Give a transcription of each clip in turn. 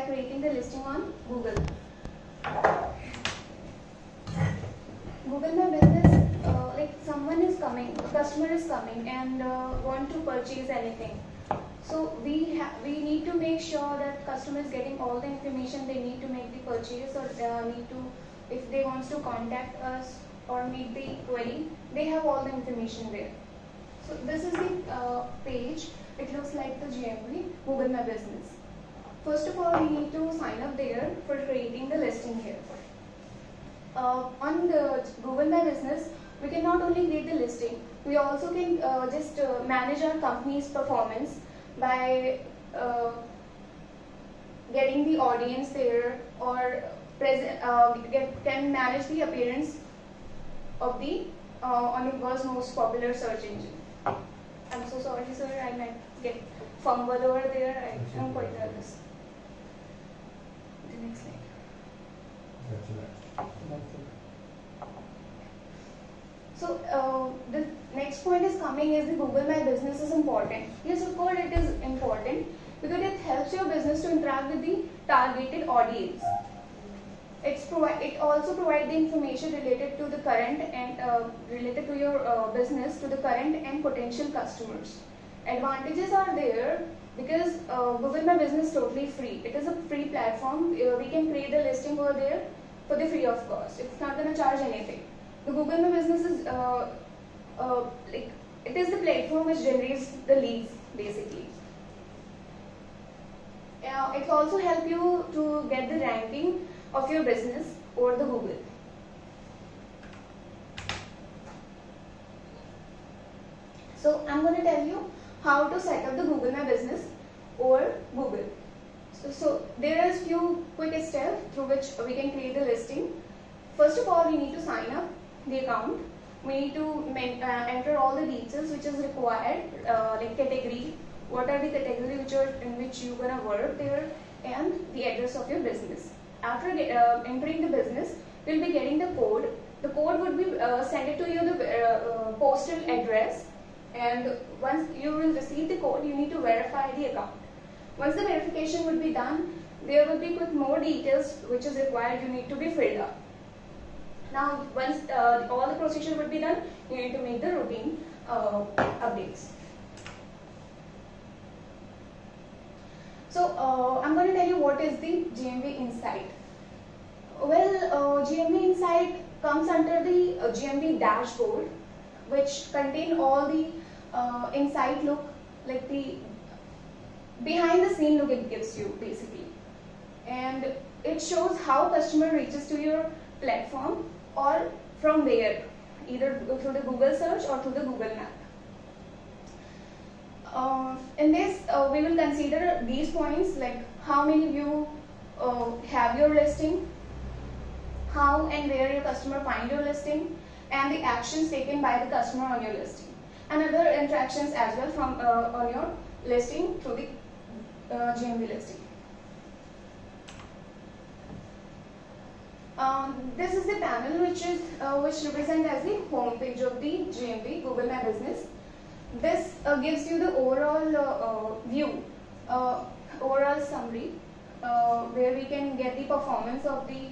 by creating the listing on Google. Google My Business, like someone is coming, customer is coming and want to purchase anything. So we need to make sure that customer is getting all the information they need to make the purchase, or need to, if they want to contact us or make the query, they have all the information there. So this is the page. It looks like the GMV, Google My Business. First of all, we need to sign up there for creating the listing here. On the Google My Business, we can not only create the listing, we also can just manage our company's performance by getting the audience there, or can manage the appearance of the on the world's most popular search engine. I'm so sorry, sir, I might get fumbled over there. I'm quite nervous. The next slide. So the next point is coming is the Google My Business is important. Yes, of course it is important because it helps your business to interact with the targeted audience. It also provides the information related to the current and related to your business to the current and potential customers. Advantages are there because Google My Business is totally free. It is a free platform. We can create the listing over there for the free of cost. It's not going to charge anything. The Google My Business is like it is the platform which generates the leads basically. It also helps you to get the ranking of your business over the Google. So I'm going to tell you how to set up the Google My Business over Google. So there is few quick steps through which we can create the listing. First of all, we need to sign up the account. We need to enter all the details which is required, like category, what are the category in which you're gonna work there, and the address of your business. After entering the business, you'll be getting the code. The code would be sent to you the postal address, and once you will receive the code, you need to verify the account. Once the verification would be done, there will be with more details which is required. You need to be filled up. Now, once all the procedure would be done, you need to make the routine updates. So, I'm going to tell you what is the GMV Insight. Well, GMV Insight comes under the GMV dashboard, which contain all the insight look, like the behind the scene look it gives you basically. And it shows how customer reaches to your platform or from where, either through the Google search or through the Google map. In this, we will consider these points, like how many of you have your listing, how and where your customer find your listing, and the actions taken by the customer on your listing, and other interactions as well from on your listing through the GMV listing. This is the panel which represents as the home page of the GMV Google My Business. This gives you the overall view, overall summary, where we can get the performance of the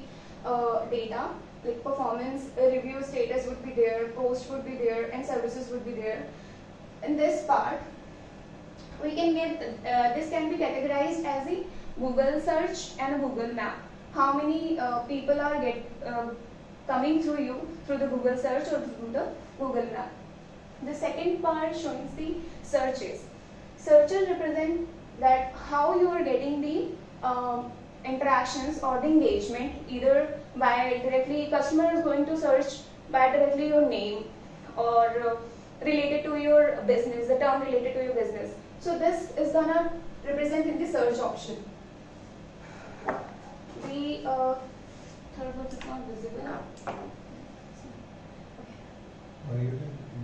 data, like performance, review status would be there, post would be there, and services would be there. In this part, we can get this can be categorized as a Google search and a Google map. How many people are coming through you through the Google search or through the Google map. The second part shows the searches. Searches represent that how you are getting the interactions or the engagement, either by directly customer is going to search by directly your name, or related to your business, the term related to your business. So this is gonna represent in the search option. The third one is not visible now. Okay. You can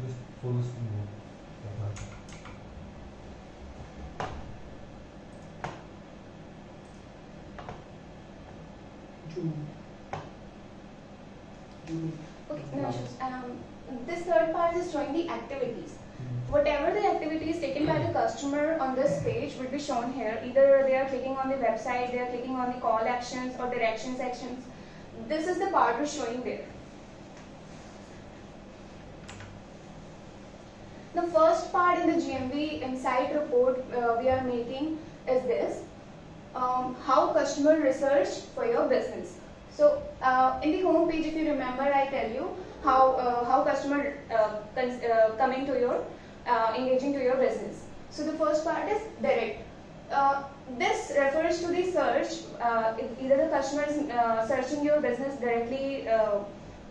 just follow this move. Okay, no issues. This third part is showing the activities. Whatever the activity is taken by the customer on this page will be shown here. Either they are clicking on the website, they are clicking on the call actions or direction sections. This is the part we're showing there. The first part in the GMV Insight report we are making is this. How customer research for your business. So in the home page, if you remember, I tell you how customer coming to your engaging to your business. So the first part is direct. This refers to the search. If either the customer is searching your business directly,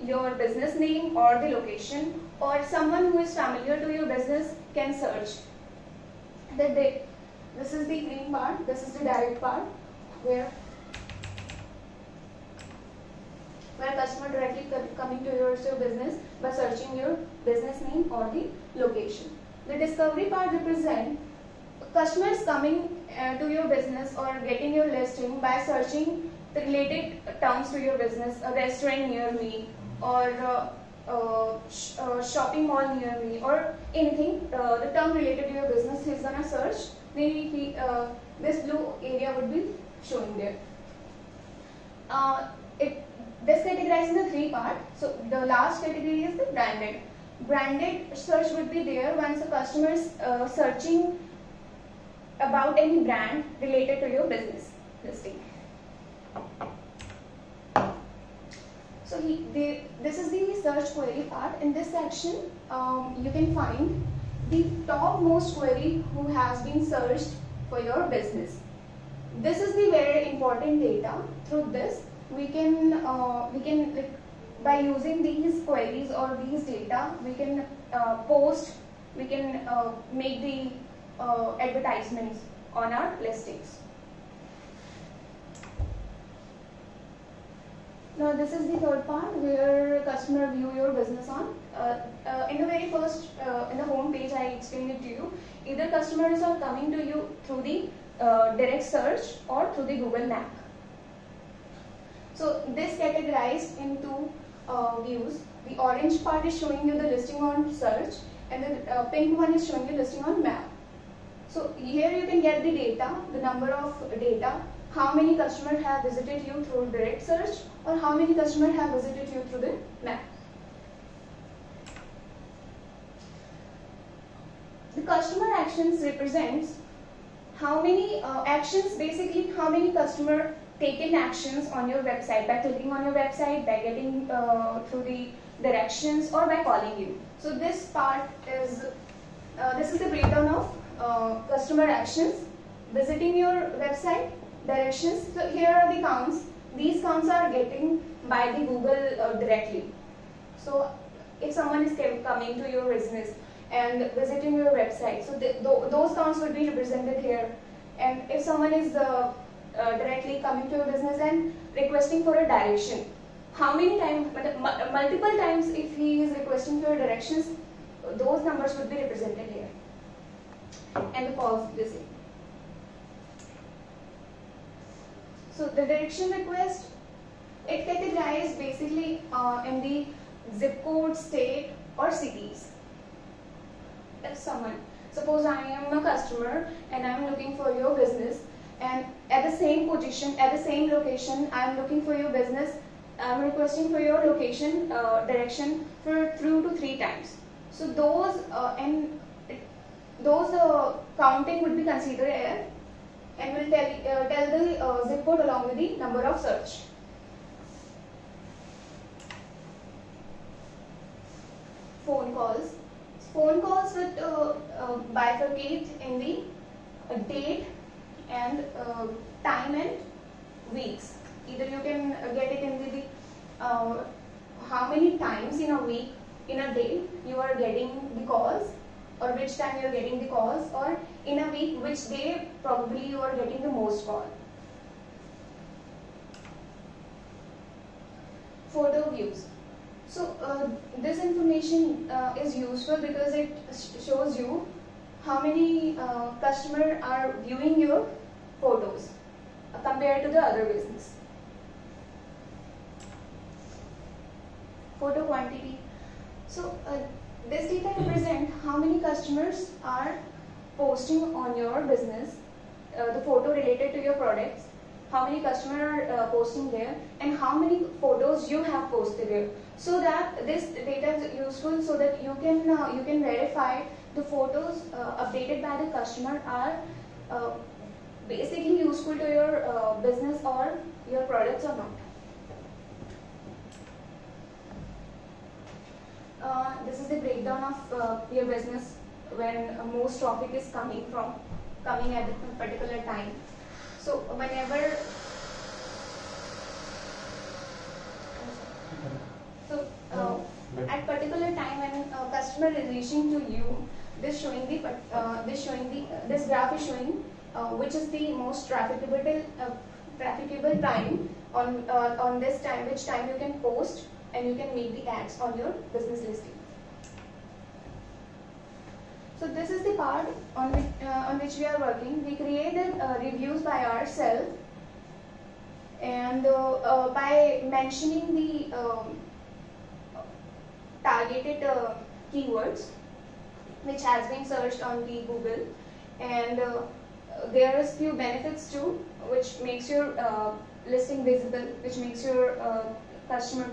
your business name or the location, or someone who is familiar to your business can search. This is the green part. This is the direct part, where customer directly coming to your business by searching your business name or the location. The discovery part represents customers coming to your business or getting your listing by searching the related terms to your business, a restaurant near me, or shopping mall near me, or anything, the term related to your business. He's gonna search. Maybe this blue area would be showing there. This categorized in the three parts. So the last category is the branded. Branded search would be there once a customer is searching about any brand related to your business listing. So this is the search query part. In this section, you can find the topmost query who has been searched for your business. This is the very important data. Through this, we can like, by using these queries or these data, we can we can make the advertisements on our listings. Now this is the third part where customer view your business on. In the very first, in the home page, I explained it to you. Either customers are coming to you through the direct search or through the Google Map. So this categorized into views. The orange part is showing you the listing on search, and the pink one is showing you listing on map. So here you can get the data, the number of data, how many customers have visited you through direct search, or how many customers have visited you through the map. The customer actions represents how many actions, basically how many customer taken actions on your website by clicking on your website, by getting through the directions, or by calling you. So this part is this is the breakdown of customer actions, visiting your website, directions. So here are the counts. These counts are getting by the Google directly. So if someone is coming to your business and visiting your website, so those counts would be represented here. And if someone is directly coming to your business and requesting for a direction, how many times, multiple times if he is requesting for directions, those numbers would be represented here. And the calls the same. So the direction request, it categorized basically in the zip code, state, or cities. If someone, suppose I am a customer and I am looking for your business, and at the same position, at the same location, I am looking for your business, I am requesting for your location direction for 2 to 3 times. So those counting would be considered here, and will tell the zip code along with the number of search. Phone calls. Phone calls would bifurcate in the date and time and weeks. Either you can get it in the how many times in a week, in a day you are getting the calls, or which time you are getting the calls, or in a week which day probably you are getting the most call. Photo views. So this information is useful because it shows you how many customers are viewing your photos compared to the other business. Photo quantity. So this data represent how many customers are posting on your business, the photo related to your products, how many customers are posting there, and how many photos you have posted there. So that this data is useful so that you can verify the photos updated by the customer are basically useful to your business or your products or not. This is the breakdown of your business when most traffic is coming at a particular time. So whenever at particular time when a customer is reaching to you, this graph is showing which is the most trafficable time on this time, which time you can post and you can make the ads on your business listing. So this is the part on which we are working. We create the reviews by ourselves, and by mentioning the targeted keywords which has been searched on the Google, and there is few benefits too, which makes your listing visible, which makes your customer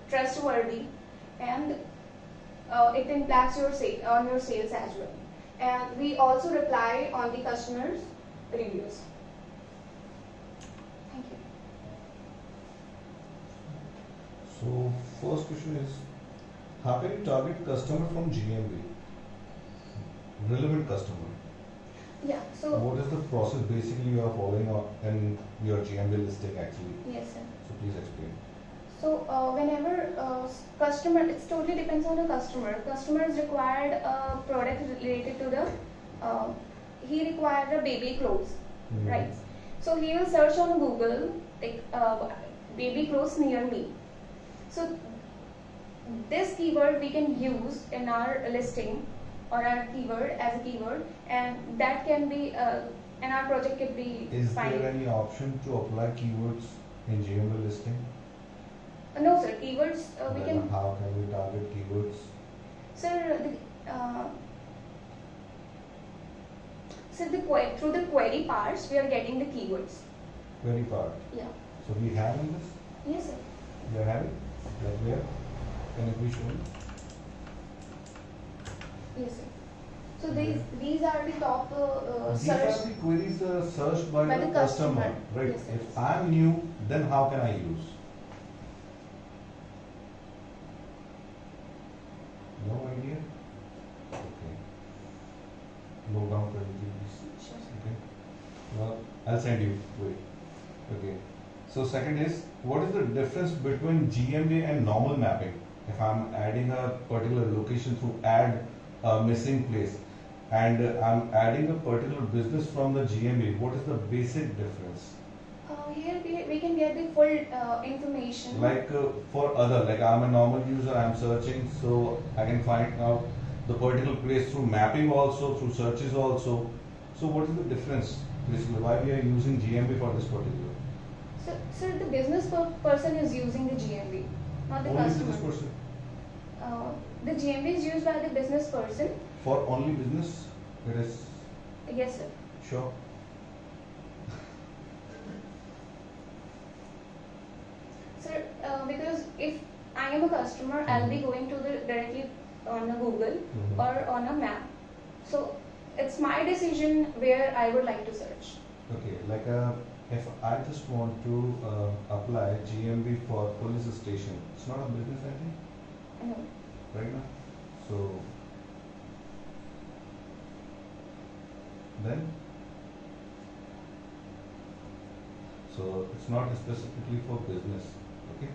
trustworthy, and it impacts your sales as well. And we also reply on the customers' reviews. Thank you. So first question is, how can you target customer from GMB? Relevant customer. Yeah. So What is the process basically you are following in your GMB listing actually? yes, sir. So please explain. So whenever customer, it totally depends on the customer. Customer is required a product related to the, he required a baby clothes, right? So he will search on Google like baby clothes near me. So this keyword we can use in our listing or our keyword as a keyword, and that can be, and our project can be Is fine. there any option to apply keywords in GMB listing? No, sir. Keywords we Then can. how can we target keywords? Sir, through the query parts, we are getting the keywords. Query part. Yeah. So we have in this? Yes, sir. We are having? Like where? Can it be shown? Yes, sir. So these are the top These search. are the queries searched by By the the customer, customer. right? Yes, sir. If I am new, then how can I use? No idea? Okay. Low down please. Sure, sir. Okay. Well, I'll send you. Wait. Okay. So second is, what is the difference between GMB and normal mapping? If I'm adding a particular location through add a missing place, and I'm adding a particular business from the GMB, what is the basic difference? Here we can get the full information. Like for other, like I'm a normal user, I'm searching, so I can find out the particular place through mapping also, through searches also. So what is the difference? Basically, why we are using GMB for this particular? So, sir, the business person is using the GMB, not the Only customer. business person? The GMB is used by the business person. For only business? It is Yes, sir. sure. Sir, because if I am a customer, I'll be going to the directly on a Google or on a map. So it's my decision where I would like to search. Okay, like if I just want to apply GMB for police station, it's not a business I think, No. right now. So then, so it's not specifically for business. Okay,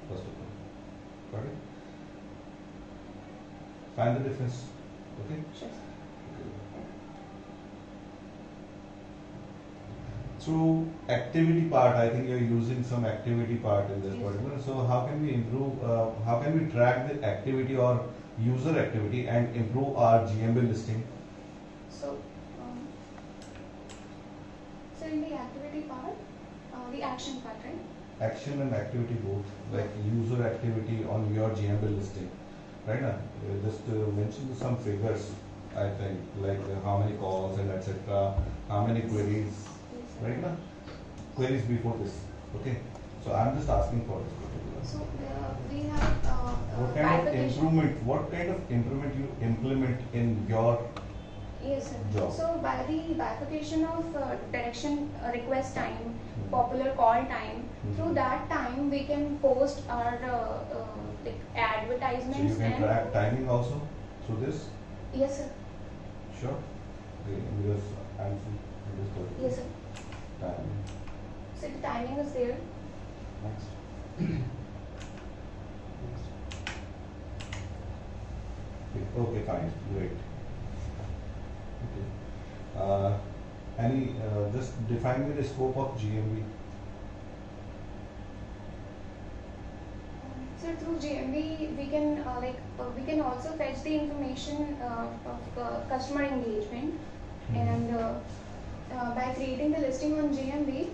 first of all, got it. Find the difference. Okay. Sure. Through activity part, I think you're using some activity part in this Yes. particular. So how can we improve, how can we track the activity or user activity and improve our GMB listing? So, so in the activity part, the action part, right? Action and activity both, like user activity on your GMB listing. right now. Just mention some figures, I think, like how many calls and etc. How many queries, Yes, sir. right now? Queries before this, okay? So I'm just asking for this particular. So we have What kind of bifurcation. improvement? What kind of improvement you implement in your Yes, sir. job? So by the bifurcation of direction request time, Mhm. popular call time, Mhm. through that time we can post our like So you advertisements can and track timing also through this? yes, sir. Sure. Okay, because I'm in this particular Yes, sir. timing. So the timing is there. Next. Okay, fine, great. Okay. Just define me the scope of GMV. So through GMB, we can we can also fetch the information of customer engagement, and by creating the listing on GMB,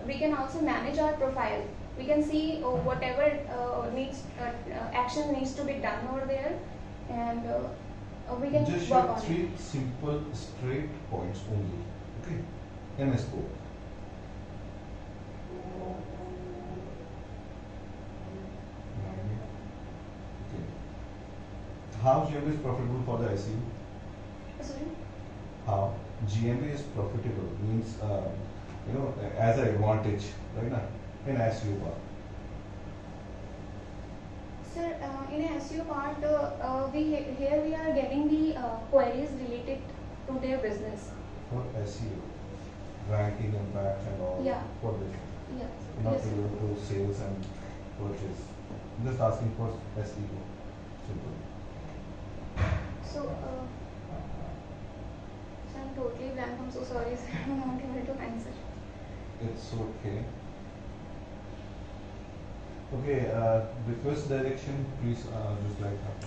we can also manage our profile. We can see whatever action needs to be done over there, and we can Just work share on it. three simple, straight points only. Okay, in a scope. Okay. How GMV is profitable for the SEO? Sorry? How GMV is profitable means as an advantage, right now in SEO part. Sir, in a SEO part, here we are getting the queries related to their business. For SEO, ranking impact and all. Yeah. For this, Yeah. not Yes, sir. related to sales and purchase. Just asking for SEO. Simple. So, I'm totally blank. I'm so sorry, sir. I'm not able to answer. It's okay. Okay, request direction, please, just like that.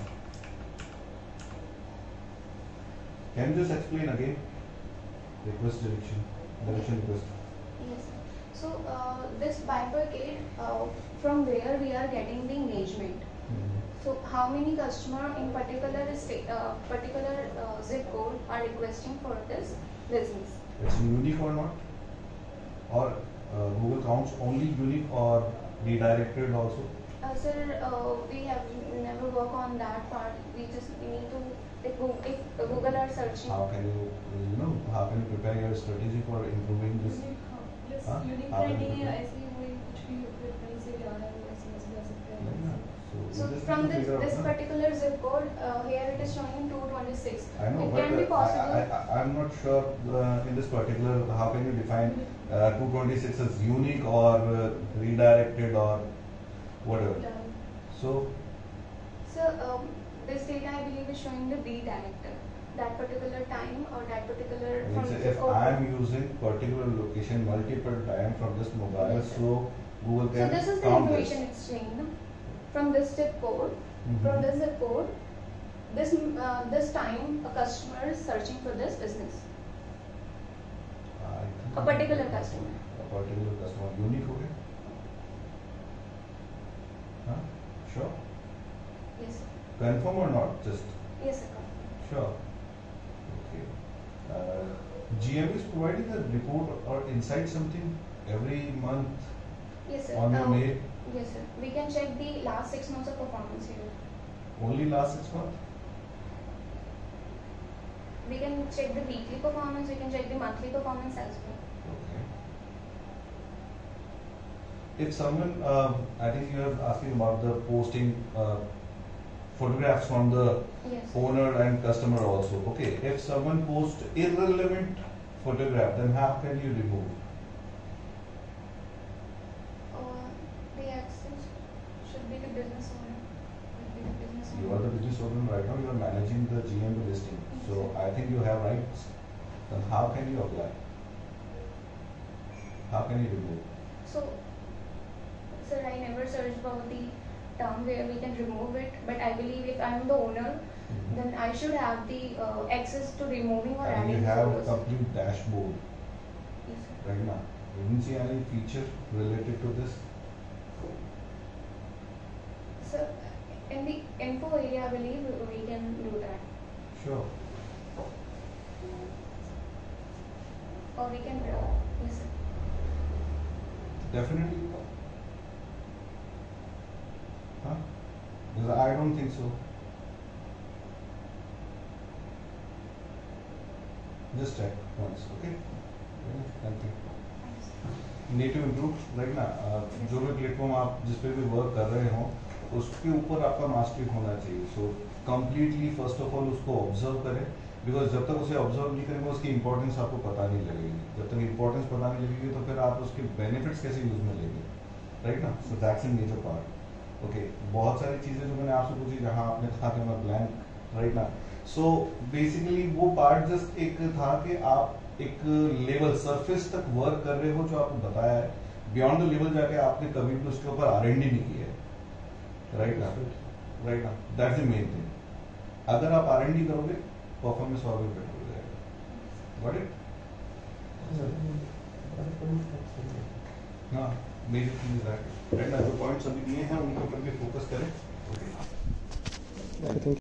Can you just explain again? Request direction request. Yes, sir. So, this bifurcate, from where we are getting the engagement. So, how many customer in particular zip code are requesting for this business? It's unique or not? Or Google counts only unique or redirected also? Sir, we have never worked on that part. We need to, if Google are searching. How can how can you prepare your strategy for improving this? Yes, हाँ? Unique How can you criteria prepare? ऐसे ही कोई कुछ भी कहीं से भी आ रहा है वो ऐसे मैसेज आ सकता है Like that. So you just from need to figure out, this na? particular zip code, here it is showing 226. I know, It but can be possible. I'm not sure in this particular how can you define 226 as unique or redirected or whatever. So So this data I believe is showing the redirector, that particular time or that particular from means zip if code. I am using particular location multiple time from this mobile, Yes, sir. so Google So can this is the count information it's showing, no? From this zip code, Mhm. from this zip code, this time a customer is searching for this business. I think A particular customer. A particular customer unique हो गया? हाँ? Sure. Yes, sir. Confirm or not? Just Yes, sir. sure. Okay. GM is providing a report or insight something every month Yes, sir. on your mail. Yes, sir. We can check the last 6 months of performance here. Only last 6 months? We can check the weekly performance, we can check the monthly performance as well. Okay. If someone, I think you are asking about the posting photographs from the Yes. owner and customer also. Okay. If someone posts irrelevant photograph, then how can you remove? The access should be the business owner. Should be the business owner. You are the business owner right now. You are managing the GM listing. So I think you have rights. Then how can you apply? How can you remove? So, sir, I never searched about the term where we can remove it, but I believe if I am the owner, then I should have the access to removing or And you adding have a photos. complete dashboard Yes, sir. right now. You didn't see any feature related to this? So, in the info believe we can do that. Sure. Or we can, yes sir. Definitely. Huh? Because I don't think so. Just check once, okay? Thank you. Native improve right ना, जो भी platform आप जिस पे भी work कर रहे हो उसके ऊपर आपका मास्टरी होना चाहिए. So completely first of all उसको ऑब्जर्व करें, बिकॉज जब तक उसे ऑब्जर्व नहीं करेंगे उसकी इंपॉर्टेंस आपको पता नहीं लगेगी. जब तक इंपॉर्टेंस पता नहीं लगेगी तो फिर आप उसके बेनिफिट्स कैसे यूज में लेंगे, राइट ना. So that's a major part. Okay, बहुत सारी चीज़ें जो मैंने आपसे पूछी जहाँ आपने कहा कि मैं ब्लैंक, राइट ना. सो बेसिकली वो पार्ट जस्ट एक था कि आप एक लेवल सरफेस तक वर्क कर रहे हो जो आपने बताया है. बियॉन्ड द लेवल जाके आपने कभी भी उसके ऊपर R&D नहीं किया है, राइट ना. राइट ना, दैट्स द मेन थिंग. अगर आप R&D करोगे परफॉर्मेंस और भी बेटर हो जाएगा. Got it? हाँ, major thing is that, right ना. जो पॉइंट्स अभी दिए हैं उनके ऊपर भी फोकस करें. Okay, I think